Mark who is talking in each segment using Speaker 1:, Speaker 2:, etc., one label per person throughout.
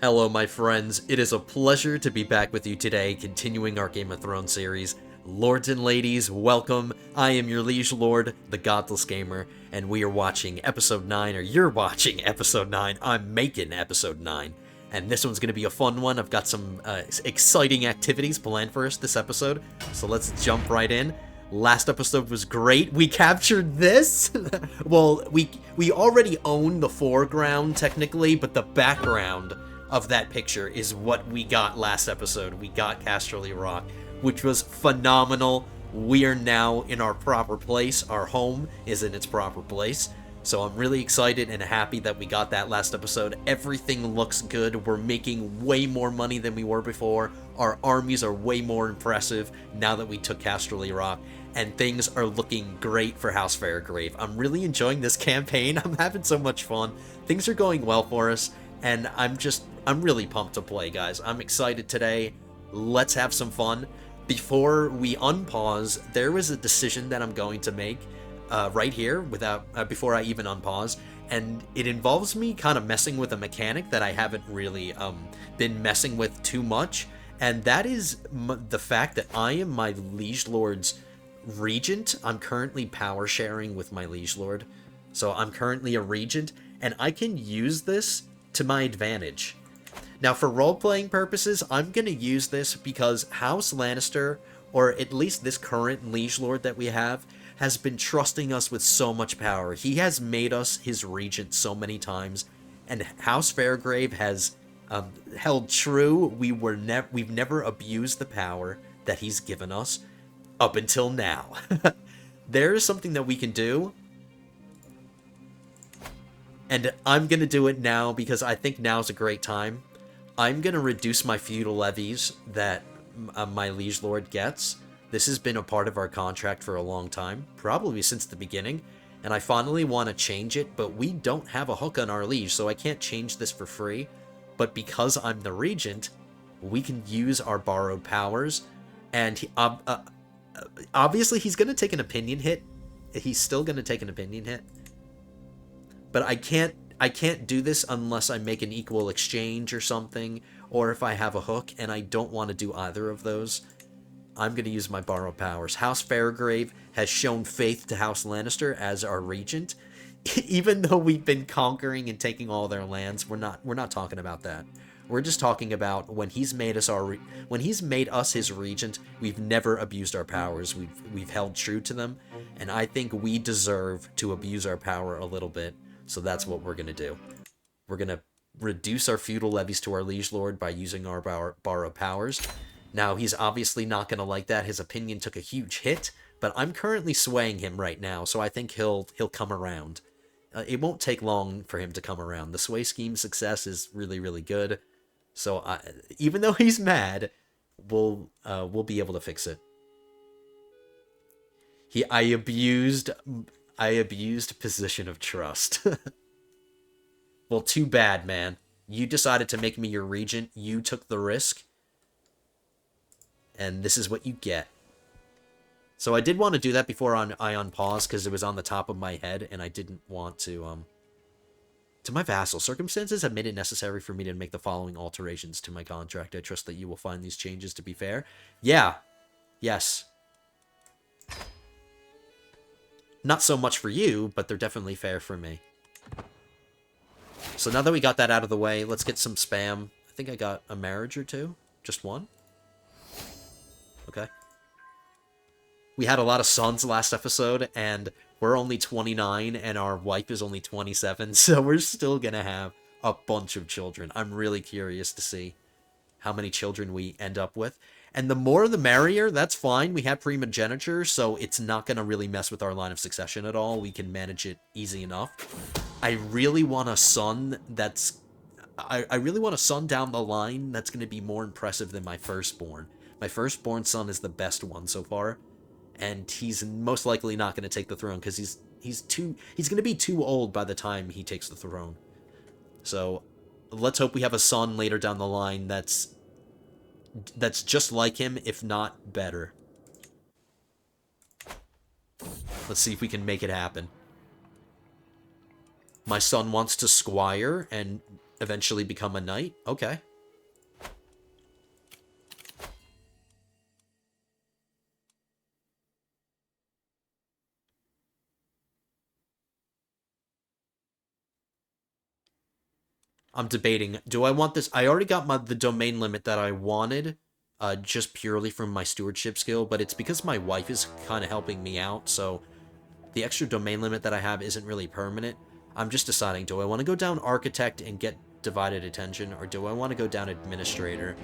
Speaker 1: Hello, my friends. It is a pleasure to be back with you today, continuing our Game of Thrones series. Lords and ladies, welcome. I am your liege lord, the Godless Gamer, and we are watching episode 9, or you're watching episode 9. I'm making episode 9. And this one's going to be a fun one. I've got some exciting activities planned for us this episode, so let's jump right in. Last episode was great. We captured this. Well, we already own the foreground technically, but the background of that picture is what we got last episode. We got Casterly Rock, which was phenomenal. We are now in our proper place. Our home is in its proper place. So I'm really excited and happy that we got that last episode. Everything looks good. We're making way more money than we were before. Our armies are way more impressive now that we took Casterly Rock. And things are looking great for House Fairgrave. I'm really enjoying this campaign. I'm having so much fun. Things are going well for us. And I'm really pumped to play, guys. I'm excited today. Let's have some fun. Before we unpause, there was a decision that I'm going to make right here before I even unpause, and it involves me kind of messing with a mechanic that I haven't really been messing with too much, and that is the fact that I am my liege lord's regent. I'm currently power sharing with my liege lord, so I'm currently a regent, and I can use this to my advantage. Now, for role-playing purposes, I'm going to use this because House Lannister, or at least this current liege lord that we have, has been trusting us with so much power. He has made us his regent so many times, and House Fairgrave has held true. We've never abused the power that he's given us up until now. There is something that we can do, and I'm going to do it now because I think now's a great time. I'm going to reduce my feudal levies that my liege lord gets. This has been a part of our contract for a long time, probably since the beginning, and I finally want to change it, but we don't have a hook on our liege, so I can't change this for free. But because I'm the regent, we can use our borrowed powers, and obviously he's going to take an opinion hit. He's still going to take an opinion hit. But I can't do this unless I make an equal exchange or something, or if I have a hook, and I don't want to do either of those. I'm going to use my borrowed powers. House Fairgrave has shown faith to House Lannister as our regent. Even though we've been conquering and taking all their lands, we're not talking about that. We're just talking about when he's made us his regent, we've never abused our powers. We've held true to them, and I think we deserve to abuse our power a little bit. So that's what we're going to do. We're going to reduce our feudal levies to our liege lord by using our borrowed powers. Now, he's obviously not going to like that. His opinion took a huge hit, but I'm currently swaying him right now, so I think he'll come around. It won't take long for him to come around. The sway scheme success is really, really good. So even though he's mad, we'll be able to fix it. I abused position of trust. Well, too bad, man. You decided to make me your regent. You took the risk. And this is what you get. So I did want to do that before I unpause, because it was on the top of my head, and I didn't want to, To my vassal, circumstances have made it necessary for me to make the following alterations to my contract. I trust that you will find these changes to be fair. Yeah. Yes. Not so much for you, but they're definitely fair for me. So now that we got that out of the way, let's get some spam. I think I got a marriage or two. Just one. Okay. We had a lot of sons last episode, and we're only 29, and our wife is only 27, so we're still gonna have a bunch of children. I'm really curious to see how many children we end up with. And the more the merrier, that's fine. We have primogeniture, so it's not gonna really mess with our line of succession at all. We can manage it easy enough. I really want a son that's... I really want a son down the line that's gonna be more impressive than my firstborn. My firstborn son is the best one so far, and he's most likely not going to take the throne because he's going to be too old by the time he takes the throne. So let's hope we have a son later down the line that's just like him, if not better. Let's see if we can make it happen. My son wants to squire and eventually become a knight. Okay. I'm debating, do I want this? I already got the domain limit that I wanted, just purely from my stewardship skill, but it's because my wife is kind of helping me out, so the extra domain limit that I have isn't really permanent. I'm just deciding, do I want to go down architect and get divided attention, or do I want to go down administrator?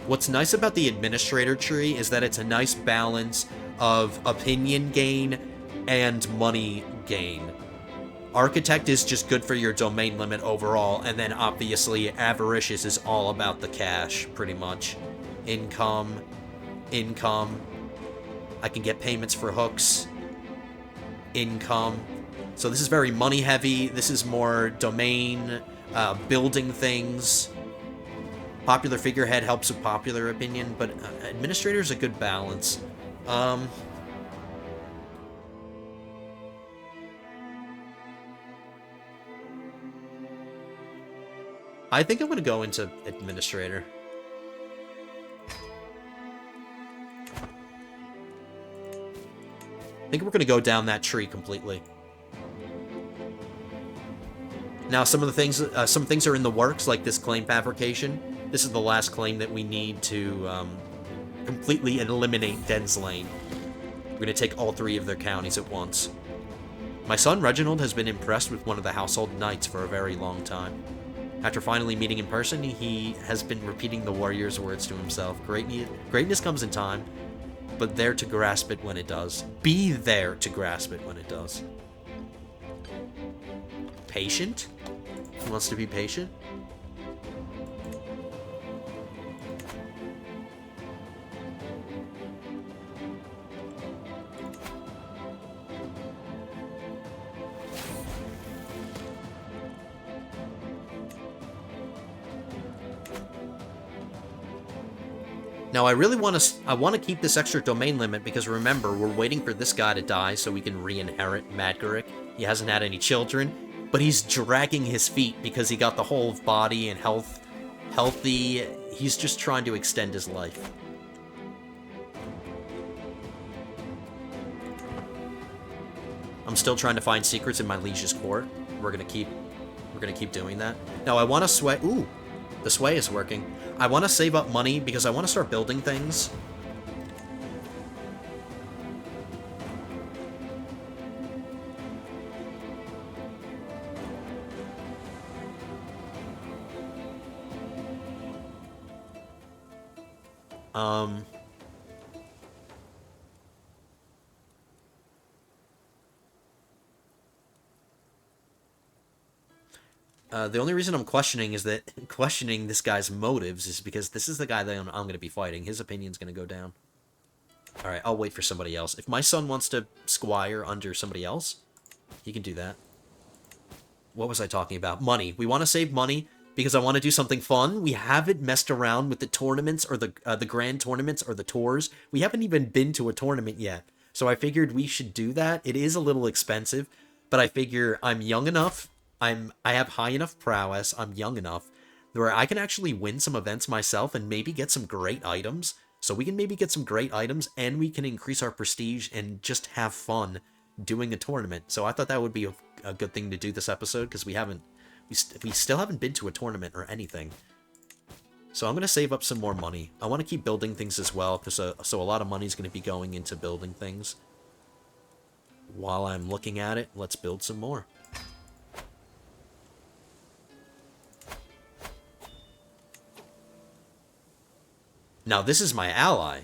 Speaker 1: What's nice about the administrator tree is that it's a nice balance of opinion gain and money gain. Architect is just good for your domain limit overall, and then obviously avaricious is all about the cash, pretty much. Income. I can get payments for hooks. Income. So this is very money heavy. This is more domain, building things. Popular figurehead helps with popular opinion, but administrator is a good balance. I think I'm going to go into administrator. I think we're going to go down that tree completely. Now, some things are in the works, like this claim fabrication. This is the last claim that we need to completely eliminate Den's Lane. We're going to take all 3 of their counties at once. My son Reginald has been impressed with one of the household knights for a very long time. After finally meeting in person, he has been repeating the warrior's words to himself. Greatness comes in time, but there to grasp it when it does. Be there to grasp it when it does. Patient? He wants to be patient? Now, I really want to keep this extra domain limit because remember, we're waiting for this guy to die so we can re-inherit Madgarick. He hasn't had any children, but he's dragging his feet because he got the whole body and healthy. He's just trying to extend his life. I'm still trying to find secrets in my liege's court. We're gonna keep doing that. Now, I want to sway. Ooh, the sway is working. I want to save up money because I want to start building things. The only reason I'm questioning this guy's motives is because this is the guy that I'm going to be fighting. His opinion's going to go down. Alright, I'll wait for somebody else. If my son wants to squire under somebody else, he can do that. What was I talking about? Money. We want to save money because I want to do something fun. We haven't messed around with the tournaments or the grand tournaments or the tours. We haven't even been to a tournament yet. So I figured we should do that. It is a little expensive, but I figure I'm young enough. I have high enough prowess. I'm young enough where I can actually win some events myself and maybe get some great items. So we can maybe get some great items and we can increase our prestige and just have fun doing a tournament. So I thought that would be a good thing to do this episode because we still haven't been to a tournament or anything. So I'm going to save up some more money. I want to keep building things as well because so a lot of money is going to be going into building things. While I'm looking at it, let's build some more. Now, this is my ally.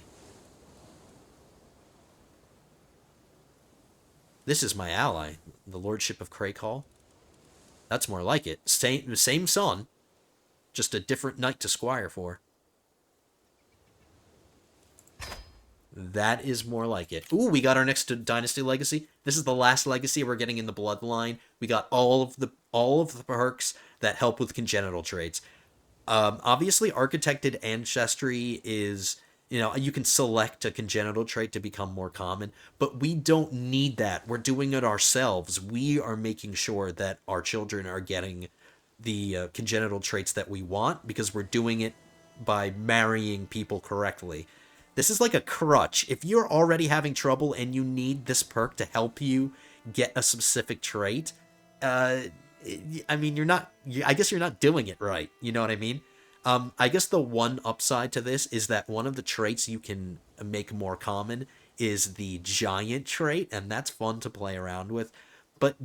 Speaker 1: This is my ally. The Lordship of Craycall. That's more like it. Same son. Just a different knight to squire for. That is more like it. Ooh, we got our next Dynasty legacy. This is the last legacy we're getting in the bloodline. We got all of the perks that help with congenital traits. Obviously, architected ancestry is You know, you can select a congenital trait to become more common, but we don't need that. We're doing it ourselves. We are making sure that our children are getting the congenital traits that we want because we're doing it by marrying people correctly. This is like a crutch. If you're already having trouble and you need this perk to help you get a specific trait, I mean, I guess you're not doing it right. You know what I mean? I guess the one upside to this is that one of the traits you can make more common is the giant trait, and that's fun to play around with. But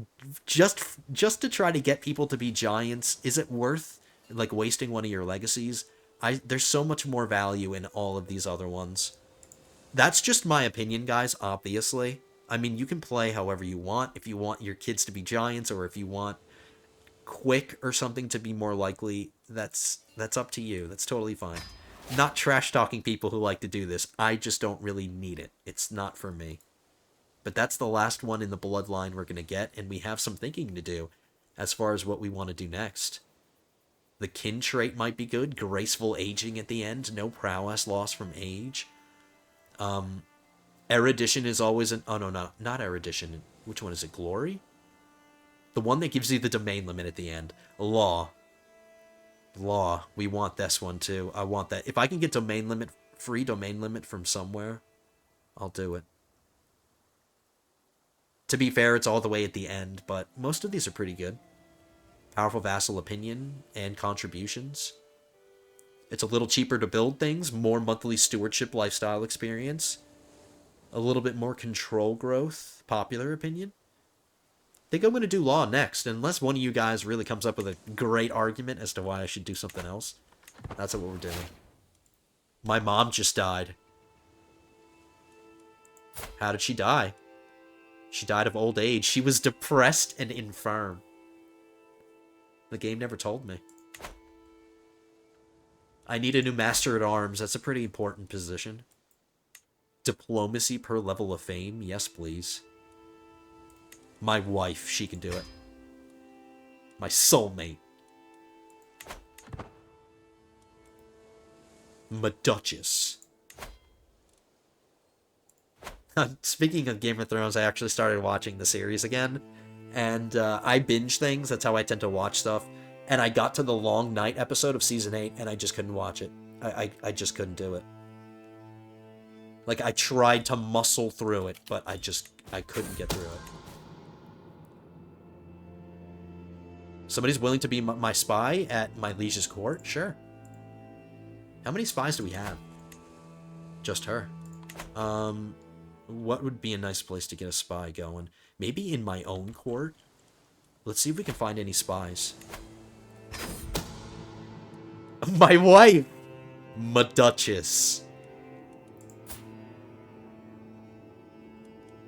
Speaker 1: just to try to get people to be giants, is it worth like wasting one of your legacies? There's so much more value in all of these other ones. That's just my opinion, guys, obviously. I mean, you can play however you want. If you want your kids to be giants, or if you want quick or something to be more likely, that's up to you. That's totally fine. Not trash talking people who like to do this. I just don't really need it. It's not for me. But that's the last one in the bloodline we're going to get, and we have some thinking to do as far as what we want to do next. The kin trait might be good. Graceful aging at the end. No prowess loss from age. Erudition is always an... Oh, no, not erudition. Which one is it? Glory? The one that gives you the domain limit at the end. Law. Law. We want this one, too. I want that. If I can get domain limit, free domain limit from somewhere, I'll do it. To be fair, it's all the way at the end, but most of these are pretty good. Powerful vassal opinion and contributions. It's a little cheaper to build things. More monthly stewardship lifestyle experience. A little bit more control growth. Popular opinion. I think I'm going to do law next, unless one of you guys really comes up with a great argument as to why I should do something else. That's what we're doing. My mom just died. How did she die? She died of old age. She was depressed and infirm. The game never told me. I need a new Master at Arms. That's a pretty important position. Diplomacy per level of fame. Yes, please. My wife. She can do it. My soulmate. My Duchess. Speaking of Game of Thrones, I actually started watching the series again. And I binge things. That's how I tend to watch stuff. And I got to the long night episode of Season 8, and I just couldn't watch it. I just couldn't do it. Like, I tried to muscle through it, but I couldn't get through it. Somebody's willing to be my spy at my liege's court? Sure. How many spies do we have? Just her. What would be a nice place to get a spy going? Maybe in my own court? Let's see if we can find any spies. My wife! My Duchess.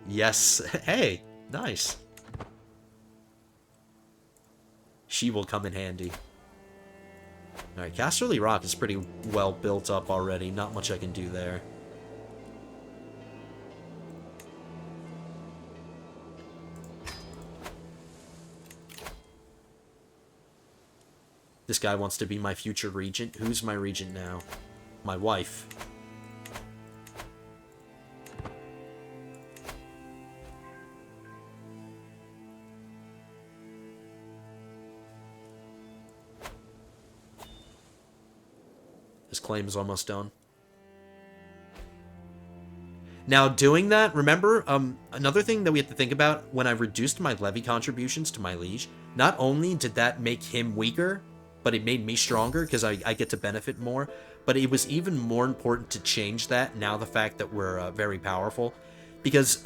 Speaker 1: Yes. Hey, nice. She will come in handy. Alright, Casterly Rock is pretty well built up already. Not much I can do there. This guy wants to be my future regent. Who's my regent now? My wife. His claim is almost done. Now, doing that, remember, another thing that we have to think about, when I reduced my levy contributions to my liege, not only did that make him weaker, but it made me stronger because I get to benefit more. But it was even more important to change that now, the fact that we're very powerful. Because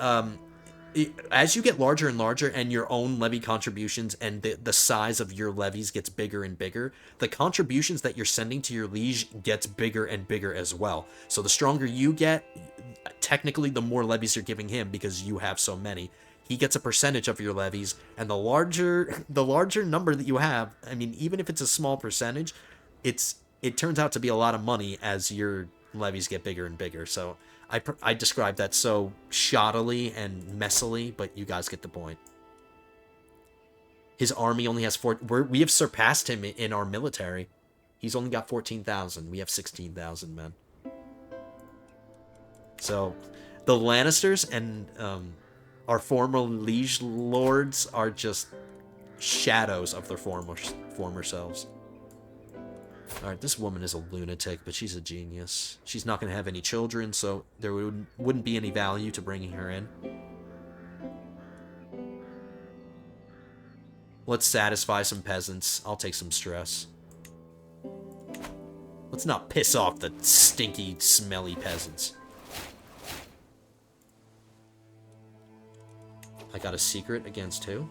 Speaker 1: as you get larger and larger and your own levy contributions and the size of your levies gets bigger and bigger, the contributions that you're sending to your liege gets bigger and bigger as well. So the stronger you get, technically the more levies you're giving him because you have so many. He gets a percentage of your levies, and the larger number that you have, I mean, even if it's a small percentage, it turns out to be a lot of money as your levies get bigger and bigger. So I describe that so shoddily and messily, but you guys get the point. His army only has we have surpassed him in our military. He's only got 14,000. We have 16,000 men. So, the Lannisters and our former liege lords are just shadows of their former selves. Alright, this woman is a lunatic, but she's a genius. She's not going to have any children, so there wouldn't be any value to bringing her in. Let's satisfy some peasants. I'll take some stress. Let's not piss off the stinky, smelly peasants. I got a secret against who?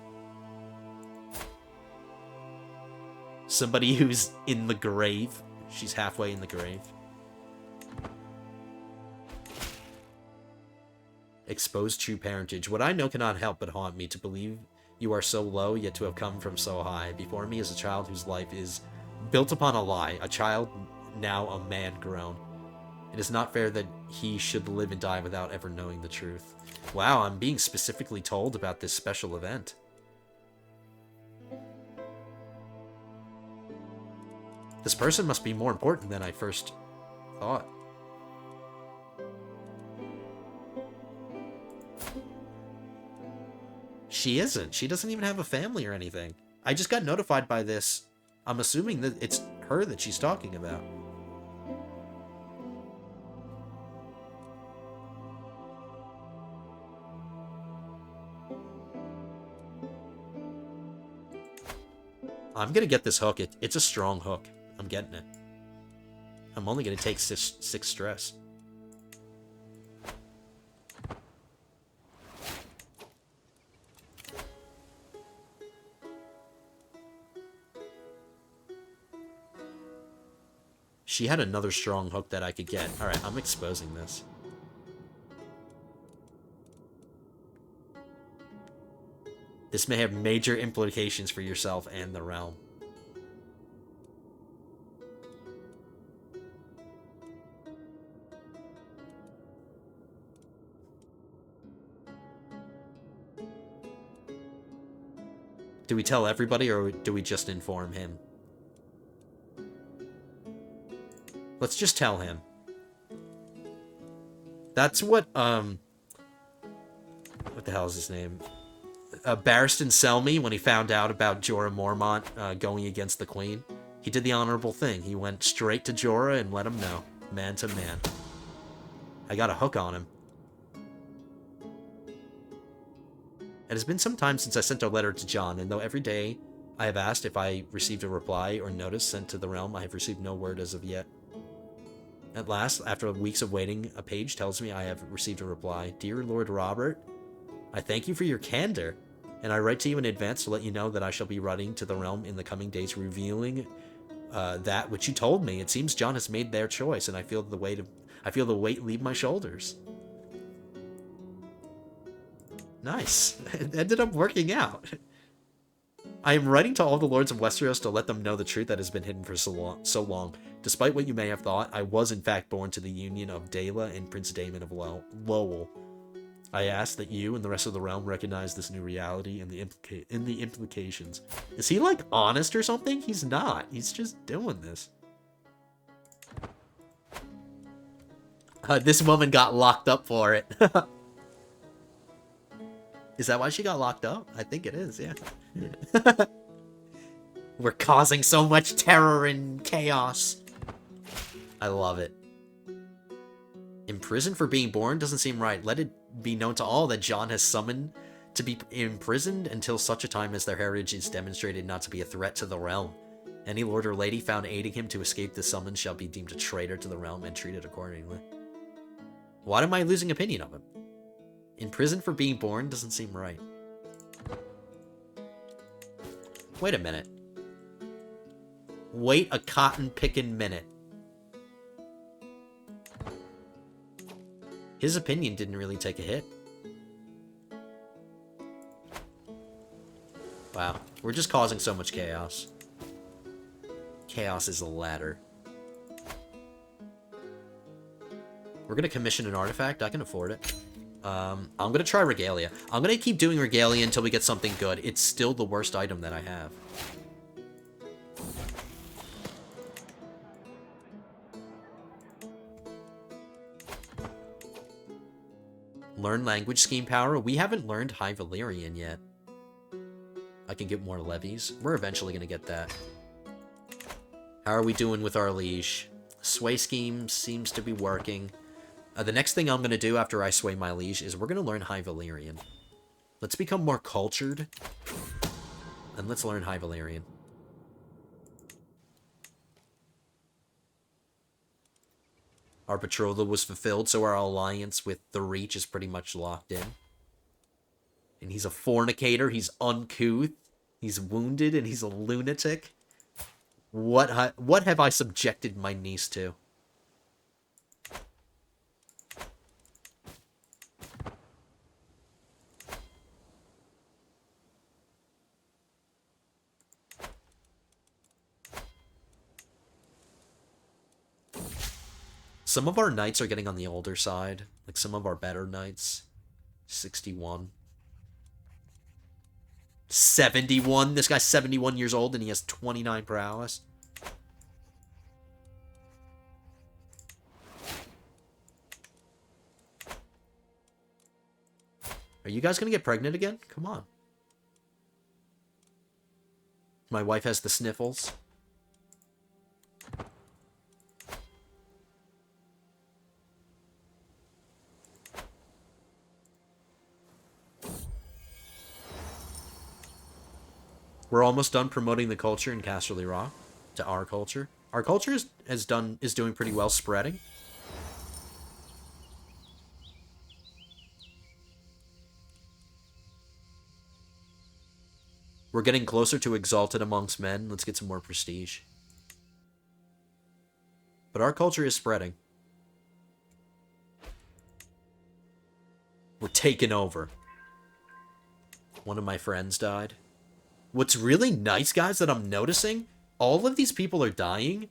Speaker 1: Somebody who's in the grave. She's halfway in the grave. Expose true parentage. What I know cannot help but haunt me, to believe you are so low, yet to have come from so high. Before me is a child whose life is built upon a lie. A child, now a man grown. It is not fair that he should live and die without ever knowing the truth. Wow, I'm being specifically told about this special event. This person must be more important than I first thought. She isn't. She doesn't even have a family or anything. I just got notified by this. I'm assuming that it's her that she's talking about. I'm gonna get this hook. It's a strong hook. I'm getting it. I'm only gonna take six stress. She had another strong hook that I could get. Alright, I'm exposing this. This may have major implications for yourself and the realm. Do we tell everybody, or do we just inform him? Let's just tell him. That's what, what the hell is his name? Barristan Selmy, when he found out about Jorah Mormont going against the Queen, he did the honorable thing. He went straight to Jorah and let him know, man to man. I got a hook on him. It has been some time since I sent a letter to Jon, and though every day I have asked if I received a reply or notice sent to the realm, I have received no word as of yet. At last, after weeks of waiting, a page tells me I have received a reply. Dear Lord Robert, I thank you for your candor, and I write to you in advance to let you know that I shall be writing to the realm in the coming days, revealing that which you told me. It seems Jon has made their choice, and I feel the weight leave my shoulders. Nice. It ended up working out. I am writing to all the lords of Westeros to let them know the truth that has been hidden for so long. Despite what you may have thought, I was in fact born to the union of Daela and Prince Daemon of Lowell. I ask that you and the rest of the realm recognize this new reality and the implications. Is he, like, honest or something? He's not. He's just doing this. This woman got locked up for it. Is that why she got locked up? I think it is, yeah. We're causing so much terror and chaos. I love it. Imprisoned for being born doesn't seem right. Let it be known to all that Jon has summoned to be imprisoned until such a time as their heritage is demonstrated not to be a threat to the realm. Any lord or lady found aiding him to escape the summons shall be deemed a traitor to the realm and treated accordingly. Why am I losing opinion of him? Imprisoned for being born doesn't seem right. Wait a minute. Wait a cotton-picking minute. His opinion didn't really take a hit. Wow. We're just causing so much chaos. Chaos is a ladder. We're gonna commission an artifact. I can afford it. I'm gonna try Regalia. I'm gonna keep doing Regalia until we get something good. It's still the worst item that I have. Learn language scheme power. We haven't learned High Valyrian yet. I can get more levies. We're eventually going to get that. How are we doing with our liege? Sway scheme seems to be working. The next thing I'm going to do after I sway my liege is we're going to learn High Valyrian. Let's become more cultured. And let's learn High Valyrian. Our betrothal was fulfilled, so our alliance with the Reach is pretty much locked in. And he's a fornicator, he's uncouth, he's wounded, and he's a lunatic. What have I subjected my niece to? Some of our knights are getting on the older side. Like some of our better knights. 61. 71? This guy's 71 years old and he has 29 prowess. Are you guys gonna get pregnant again? Come on. My wife has the sniffles. We're almost done promoting the culture in Casterly Rock to our culture. Our culture is doing pretty well spreading. We're getting closer to exalted amongst men. Let's get some more prestige. But our culture is spreading. We're taking over. One of my friends died. What's really nice, guys, that I'm noticing, all of these people are dying,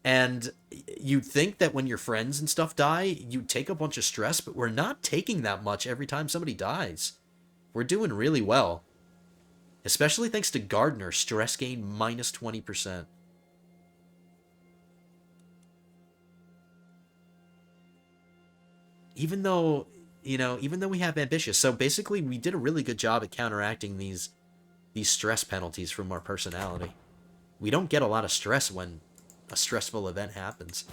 Speaker 1: and you'd think that when your friends and stuff die, you take a bunch of stress, but we're not taking that much every time somebody dies. We're doing really well. Especially thanks to Gardner, stress gain minus 20%. Even though, even though we have ambitious. So basically, we did a really good job at counteracting these stress penalties from our personality. We don't get a lot of stress when a stressful event happens.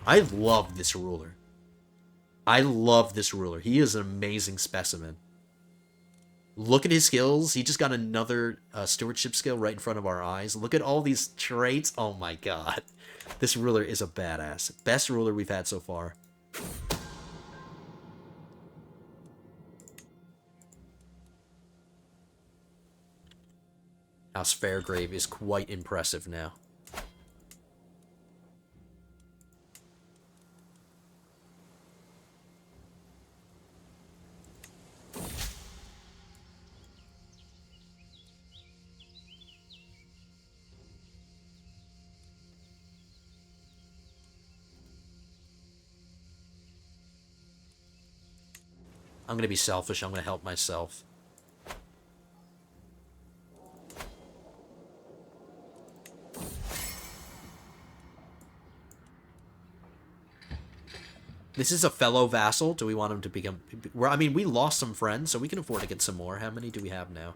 Speaker 1: I love this ruler. I love this ruler. He is an amazing specimen. Look at his skills. He just got another stewardship skill right in front of our eyes. Look at all these traits. Oh my god. This ruler is a badass. Best ruler we've had so far. House Fairgrave is quite impressive now. I'm going to be selfish. I'm going to help myself. This is a fellow vassal. Do we want him to become... I mean, we lost some friends, so we can afford to get some more. How many do we have now?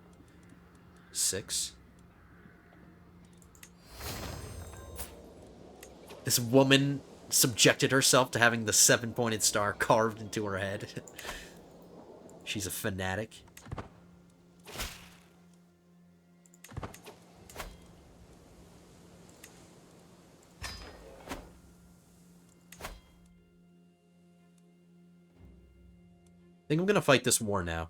Speaker 1: 6. This woman subjected herself to having the 7-pointed star carved into her head. She's a fanatic. I think I'm going to fight this war now.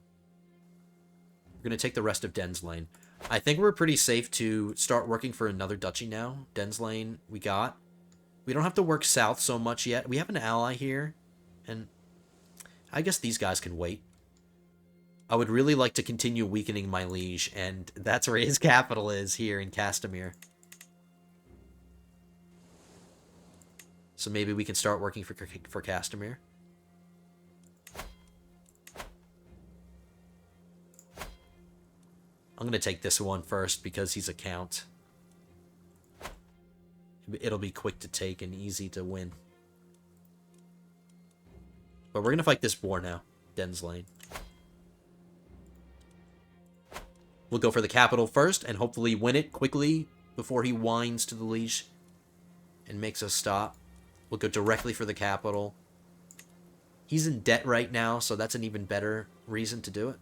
Speaker 1: We're going to take the rest of Denslane. I think we're pretty safe to start working for another duchy now. Denslane, we got. We don't have to work south so much yet. We have an ally here. And I guess these guys can wait. I would really like to continue weakening my liege. And that's where his capital is, here in Castamere. So maybe we can start working for Castamere. I'm going to take this one first because he's a count. It'll be quick to take and easy to win. But we're going to fight this war now. Den's Lane. We'll go for the capital first and hopefully win it quickly before he whines to the liege and makes us stop. We'll go directly for the capital. He's in debt right now, so that's an even better reason to do it.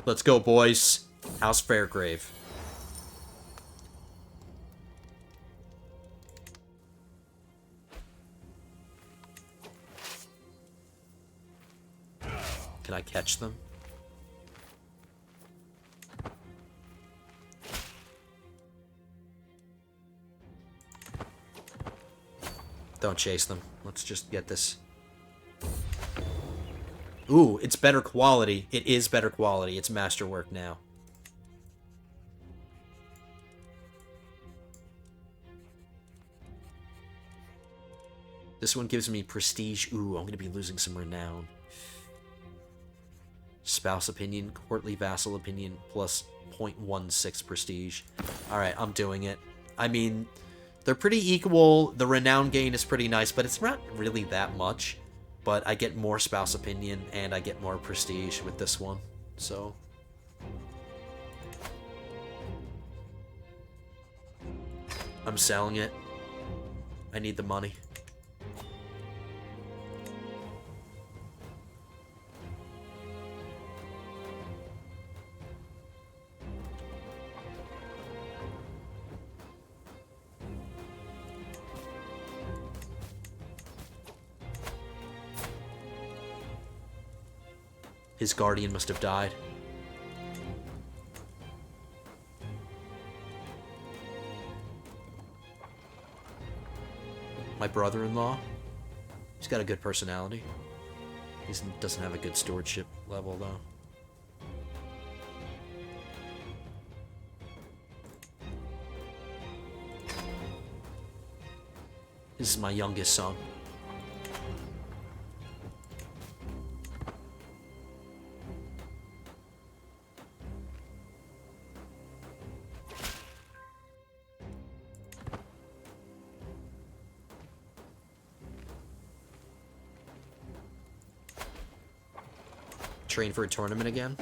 Speaker 1: Let's go, boys. House Fairgrave. Can I catch them? Don't chase them. Let's just get this. Ooh, it's better quality. It is better quality. It's masterwork now. This one gives me prestige. Ooh, I'm going to be losing some renown. Spouse opinion, courtly vassal opinion, plus 0.16 prestige. Alright, I'm doing it. I mean, they're pretty equal. The renown gain is pretty nice, but it's not really that much. But I get more spouse opinion, and I get more prestige with this one. So... I'm selling it. I need the money. His guardian must have died. My brother-in-law? He's got a good personality. He doesn't have a good stewardship level, though. This is my youngest son. Train for a tournament again.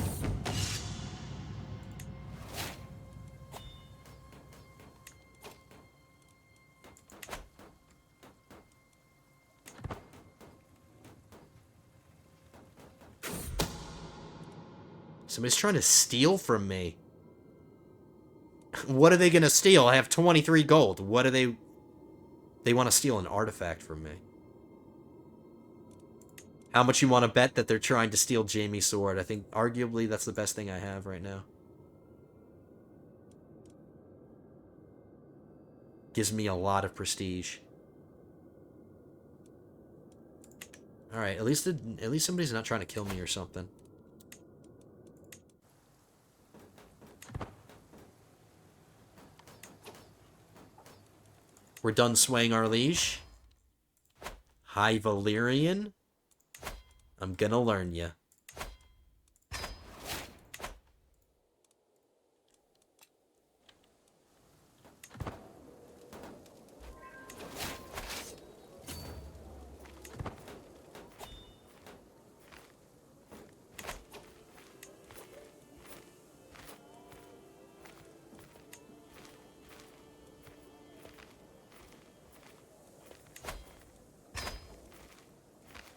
Speaker 1: Somebody's trying to steal from me. What are they gonna steal? I have 23 gold. What are they... They want to steal an artifact from me. How much you want to bet that they're trying to steal Jaime's sword? I think, arguably, that's the best thing I have right now. Gives me a lot of prestige. Alright, at least somebody's not trying to kill me or something. We're done swaying our liege. High Valyrian. I'm gonna learn ya.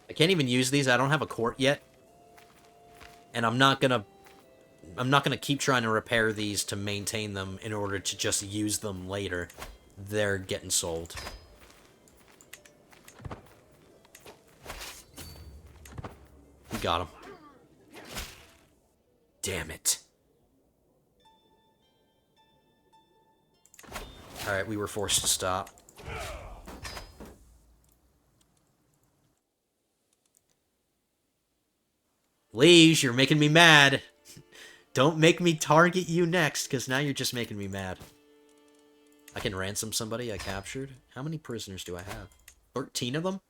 Speaker 1: I can't even use these. I don't have a court yet. And I'm not gonna keep trying to repair these to maintain them in order to just use them later. They're getting sold. We got him. Damn it. Alright, we were forced to stop. Liege, you're making me mad. Don't make me target you next, because now you're just making me mad. I can ransom somebody I captured. How many prisoners do I have? 13 of them?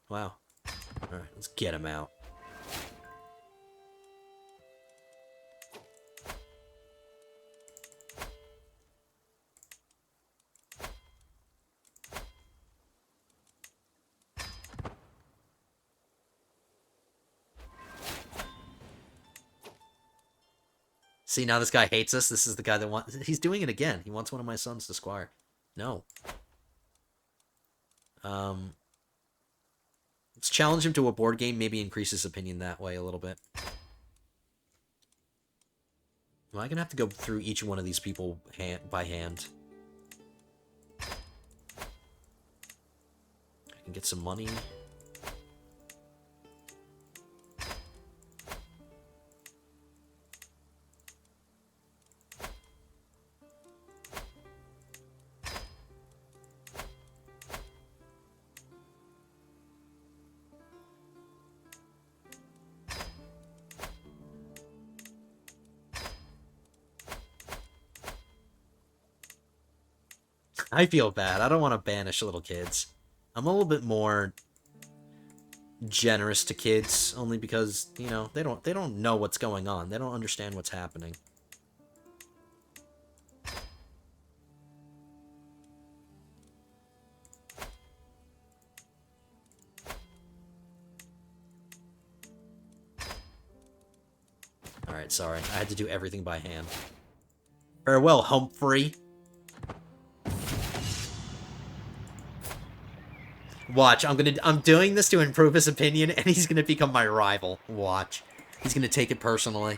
Speaker 1: Wow. Alright, let's get them out. See, now this guy hates us. This is the guy that wants... He's doing it again. He wants one of my sons to squire. No. Let's challenge him to a board game. Maybe increase his opinion that way a little bit. Am I going to have to go through each one of these people by hand? I can get some money. I feel bad. I don't want to banish little kids. I'm a little bit more generous to kids, only because, you know, they don't know what's going on. They don't understand what's happening. Alright, sorry. I had to do everything by hand. Farewell, Humphrey. Watch, I'm doing this to improve his opinion, and he's gonna become my rival. Watch. He's gonna take it personally.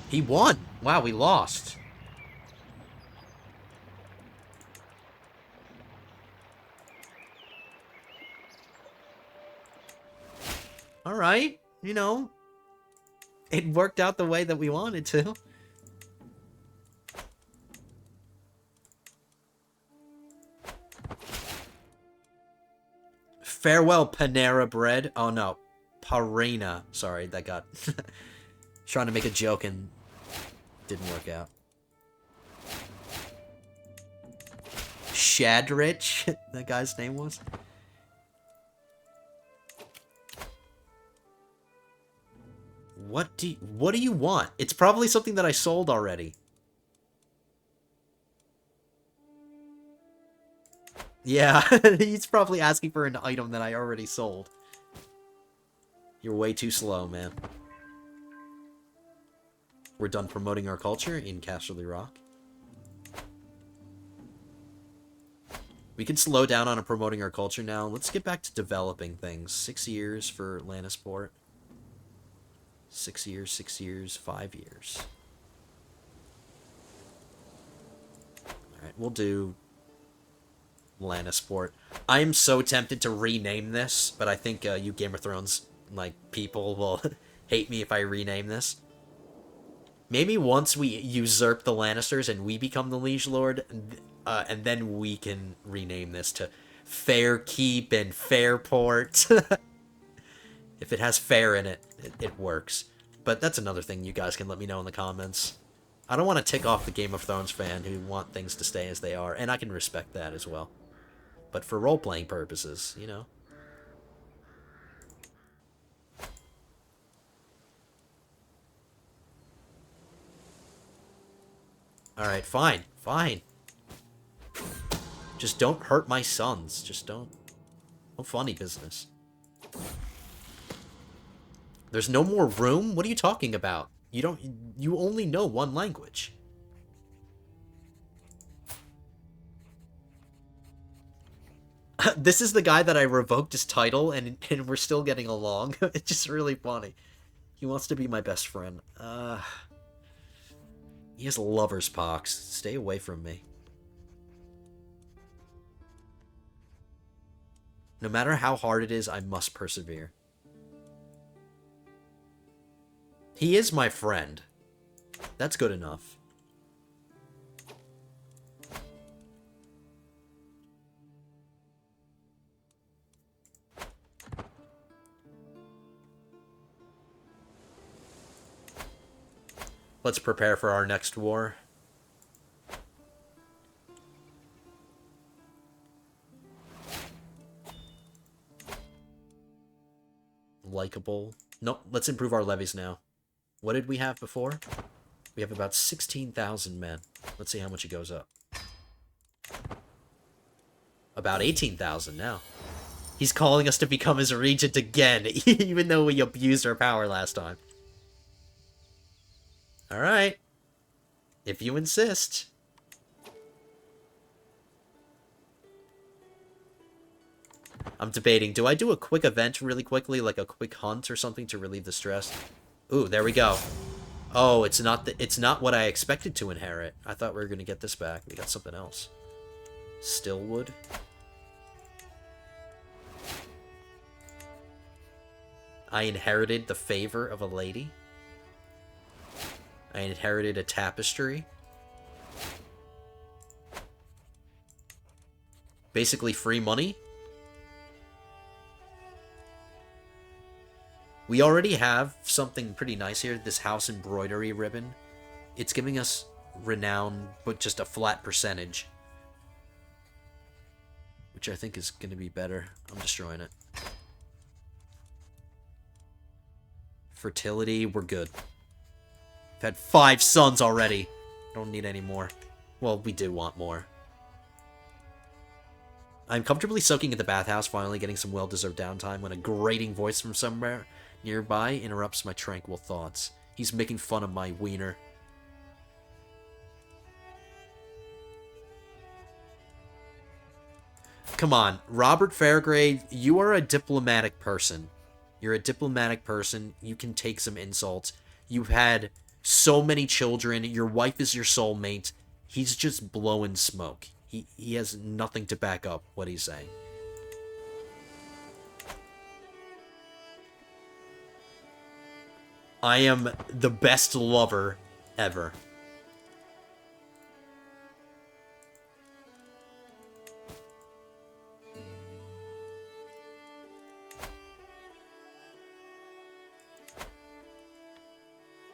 Speaker 1: He won! Wow, we lost. Alright, you know, it worked out the way that we wanted to. Farewell, Panera Bread. Oh, no. Parena. Sorry, that got... trying to make a joke and didn't work out. Shadrich, that guy's name was. What do you want? It's probably something that I sold already. Yeah, he's probably asking for an item that I already sold. You're way too slow, man. We're done promoting our culture in Casterly Rock. We can slow down on promoting our culture now. Let's get back to developing things. 6 years for Lannisport. 6 years, 6 years, 5 years. Alright, we'll do Lannisport. I'm so tempted to rename this, but I think you Game of Thrones like people will hate me if I rename this. Maybe once we usurp the Lannisters and we become the Liege Lord, and then we can rename this to Fairkeep and Fairport. If it has fair in it, it works. But that's another thing you guys can let me know in the comments. I don't want to tick off the Game of Thrones fan who want things to stay as they are, and I can respect that as well. But for role-playing purposes, you know. Alright, fine. Fine. Just don't hurt my sons. Just don't. No funny business. There's no more room? What are you talking about? You only know one language. This is the guy that I revoked his title, and we're still getting along. It's just really funny. He wants to be my best friend. He has lover's pox. Stay away from me. No matter how hard it is, I must persevere. He is my friend. That's good enough. Let's prepare for our next war. Likeable. No, let's improve our levies now. What did we have before? We have about 16,000 men. Let's see how much it goes up. About 18,000 now. He's calling us to become his regent again, even though we abused our power last time. Alright. If you insist. I'm debating, do I do a quick event really quickly, like a quick hunt or something to relieve the stress? Ooh, there we go. Oh, it's not what I expected to inherit. I thought we were going to get this back. We got something else. Stillwood. I inherited the favor of a lady. I inherited a tapestry. Basically free money. We already have something pretty nice here, this house embroidery ribbon. It's giving us renown, but just a flat percentage. Which I think is going to be better. I'm destroying it. Fertility, we're good. I've had 5 sons already. Don't need any more. Well, we do want more. I'm comfortably soaking at the bathhouse, finally getting some well-deserved downtime when a grating voice from somewhere nearby interrupts my tranquil thoughts. He's making fun of my wiener. Come on, Robert Fairgrave, you are a diplomatic person. You're a diplomatic person. You can take some insults. You've had so many children. Your wife is your soulmate. He's just blowing smoke. He has nothing to back up what he's saying. I am the best lover ever.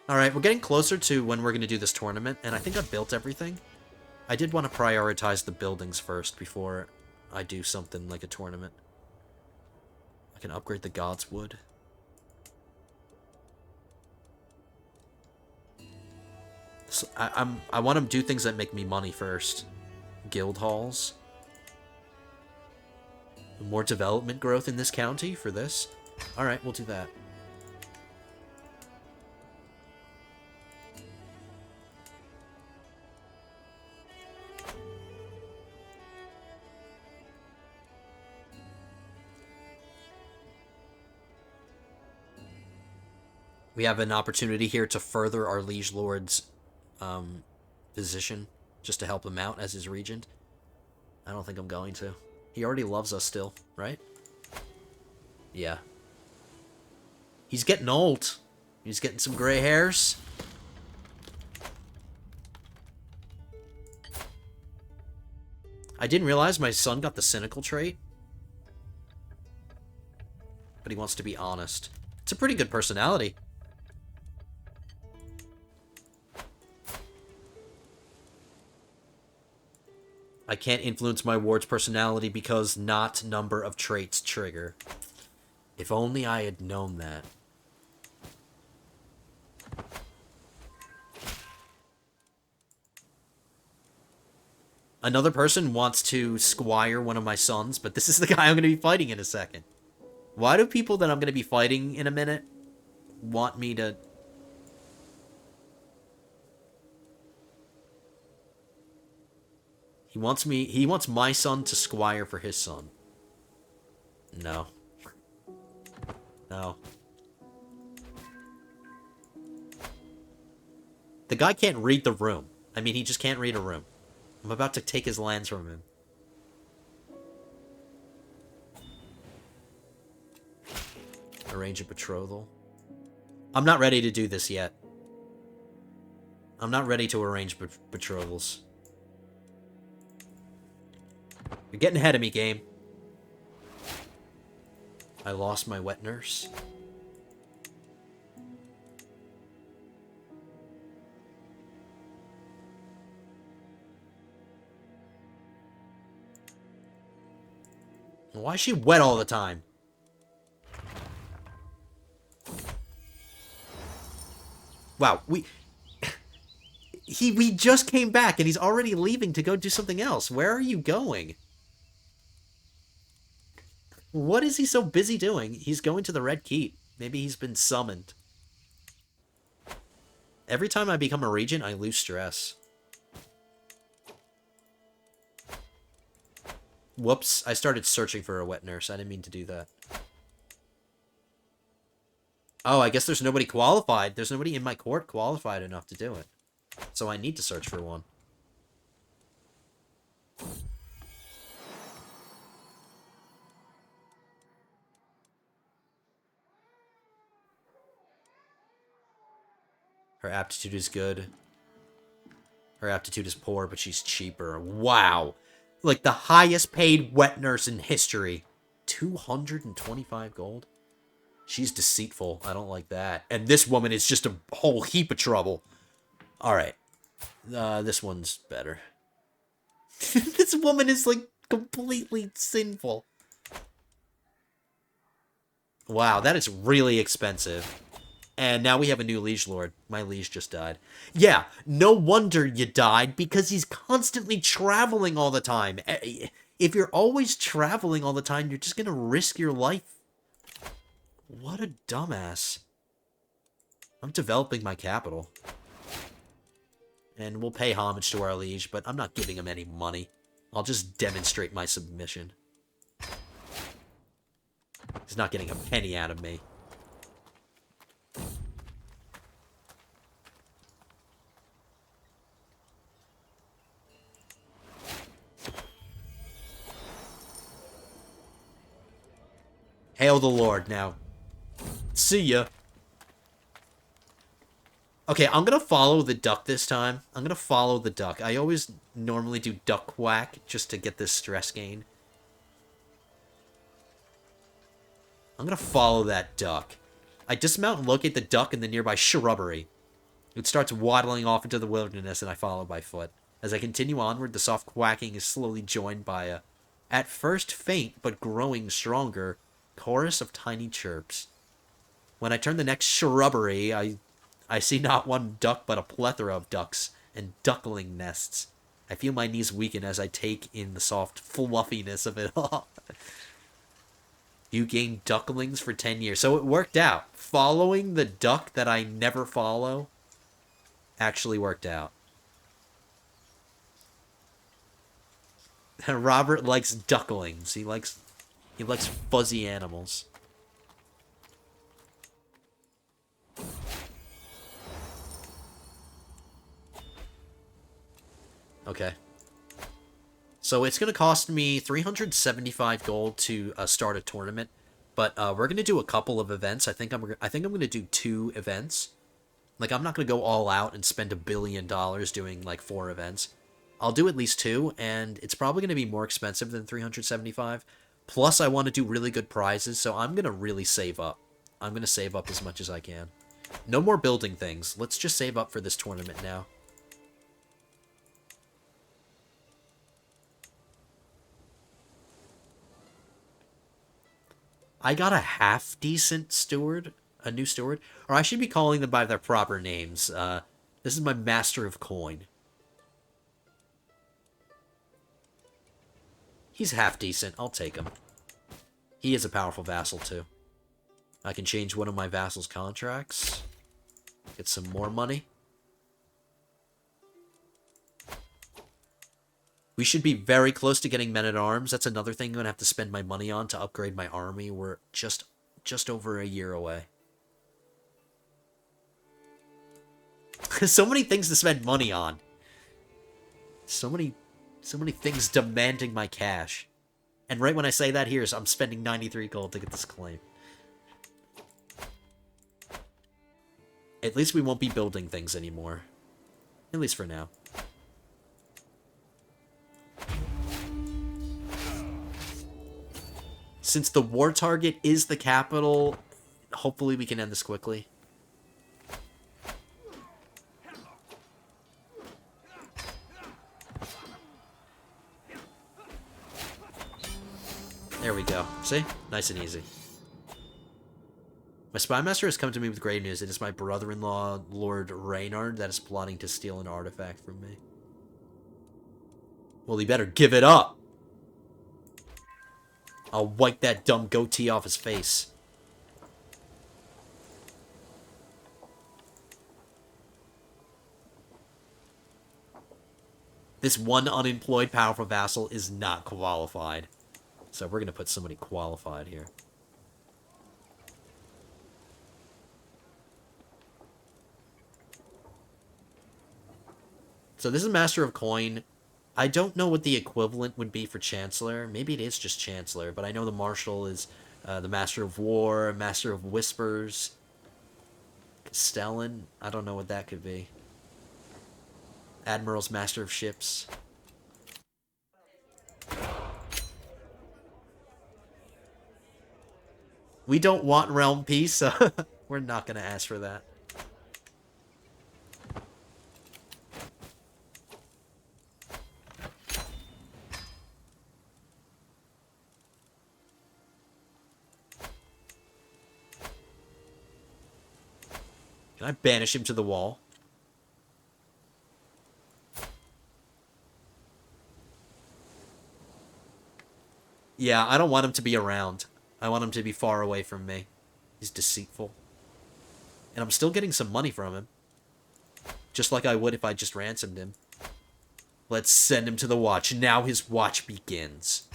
Speaker 1: Alright, we're getting closer to when we're going to do this tournament, and I think I've built everything. I did want to prioritize the buildings first before I do something like a tournament. I can upgrade the God's Wood. So I want to do things that make me money first. Guild halls. More development growth in this county for this. Alright, we'll do that. We have an opportunity here to further our liege lord's position, just to help him out as his regent. I don't think I'm going to. He already loves us still, right? Yeah. He's getting old. He's getting some gray hairs. I didn't realize my son got the cynical trait. But he wants to be honest. It's a pretty good personality. I can't influence my ward's personality because not number of traits trigger. If only I had known that. Another person wants to squire one of my sons, but this is the guy I'm going to be fighting in a second. Why do people that I'm going to be fighting in a minute want me to... He wants my son to squire for his son. No. No. The guy can't read the room. I mean, he just can't read a room. I'm about to take his lands from him. Arrange a betrothal. I'm not ready to do this yet. I'm not ready to arrange betrothals. You're getting ahead of me, game. I lost my wet nurse. Why is she wet all the time? Wow, we just came back and he's already leaving to go do something else. Where are you going? What is he so busy doing? He's going to the Red Keep. Maybe he's been summoned. Every time I become a regent, I lose stress. Whoops, I started searching for a wet nurse. I didn't mean to do that. Oh, I guess there's nobody qualified. There's nobody in my court qualified enough to do it. So I need to search for one. Her aptitude is good. Her aptitude is poor, but she's cheaper. Wow. Like the highest paid wet nurse in history. 225 gold? She's deceitful. I don't like that. And this woman is just a whole heap of trouble. Alright. This one's better. This woman is, like, completely sinful. Wow, that is really expensive. And now we have a new liege lord. My liege just died. Yeah, no wonder you died, because he's constantly traveling all the time. If you're always traveling all the time, you're just gonna risk your life. What a dumbass. I'm developing my capital. And we'll pay homage to our liege, but I'm not giving him any money. I'll just demonstrate my submission. He's not getting a penny out of me. Hail the Lord now. See ya. Okay, I'm gonna follow the duck this time. I'm gonna follow the duck. I always normally do duck quack just to get this stress gain. I'm gonna follow that duck. I dismount and locate the duck in the nearby shrubbery. It starts waddling off into the wilderness, and I follow by foot. As I continue onward, the soft quacking is slowly joined by a, at first faint but growing stronger, chorus of tiny chirps. When I turn the next shrubbery, I see not one duck but a plethora of ducks and duckling nests. I feel my knees weaken as I take in the soft fluffiness of it all. You gain ducklings for 10 years. So it worked out. Following the duck that I never follow actually worked out. Robert likes ducklings. He likes fuzzy animals. Okay. So it's going to cost me 375 gold to start a tournament, but we're going to do a couple of events. I think I'm going to do 2 events. Like, I'm not going to go all out and spend $1 billion doing like 4 events. I'll do at least 2, and it's probably going to be more expensive than 375. Plus, I want to do really good prizes, so I'm going to really save up. I'm going to save up as much as I can. No more building things. Let's just save up for this tournament now. I got a half-decent steward, a new steward, or I should be calling them by their proper names. This is my master of coin. He's half-decent. I'll take him. He is a powerful vassal, too. I can change one of my vassal's contracts. Get some more money. We should be very close to getting men-at-arms. That's another thing I'm going to have to spend my money on to upgrade my army. We're just over a year away. So many things to spend money on. So many things demanding my cash. And right when I say that, I'm spending 93 gold to get this claim. At least we won't be building things anymore. At least for now. Since the war target is the capital, hopefully we can end this quickly. There we go. See? Nice and easy. My spy master has come to me with great news. It is my brother-in-law, Lord Reynard, that is plotting to steal an artifact from me. Well, he better give it up. I'll wipe that dumb goatee off his face. This one unemployed powerful vassal is not qualified. So we're going to put somebody qualified here. So this is Master of Coin. I don't know what the equivalent would be for Chancellor. Maybe it is just Chancellor, but I know the Marshal is the Master of War, Master of Whispers. Castellan? I don't know what that could be. Admiral's Master of Ships. We don't want realm peace, so we're not going to ask for that. Can I banish him to the wall? Yeah, I don't want him to be around. I want him to be far away from me. He's deceitful. And I'm still getting some money from him. Just like I would if I just ransomed him. Let's send him to the watch. Now his watch begins.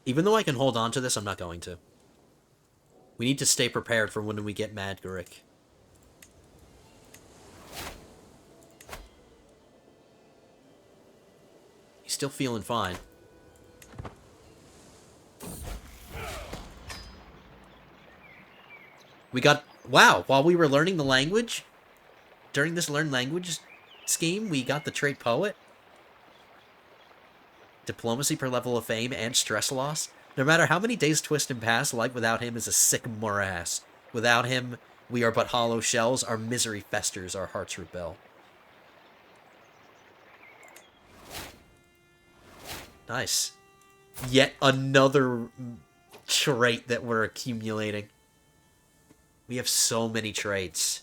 Speaker 1: Even though I can hold on to this, I'm not going to. We need to stay prepared for when we get Madgarick. He's still feeling fine. We got... Wow, while we were learning the language, during this learn language scheme, we got the trait Poet. Diplomacy per level of fame and stress loss. No matter how many days twist and pass, life without him is a sick morass. Without him, we are but hollow shells. Our misery festers, our hearts rebel. Nice. Yet another trait that we're accumulating. We have so many traits.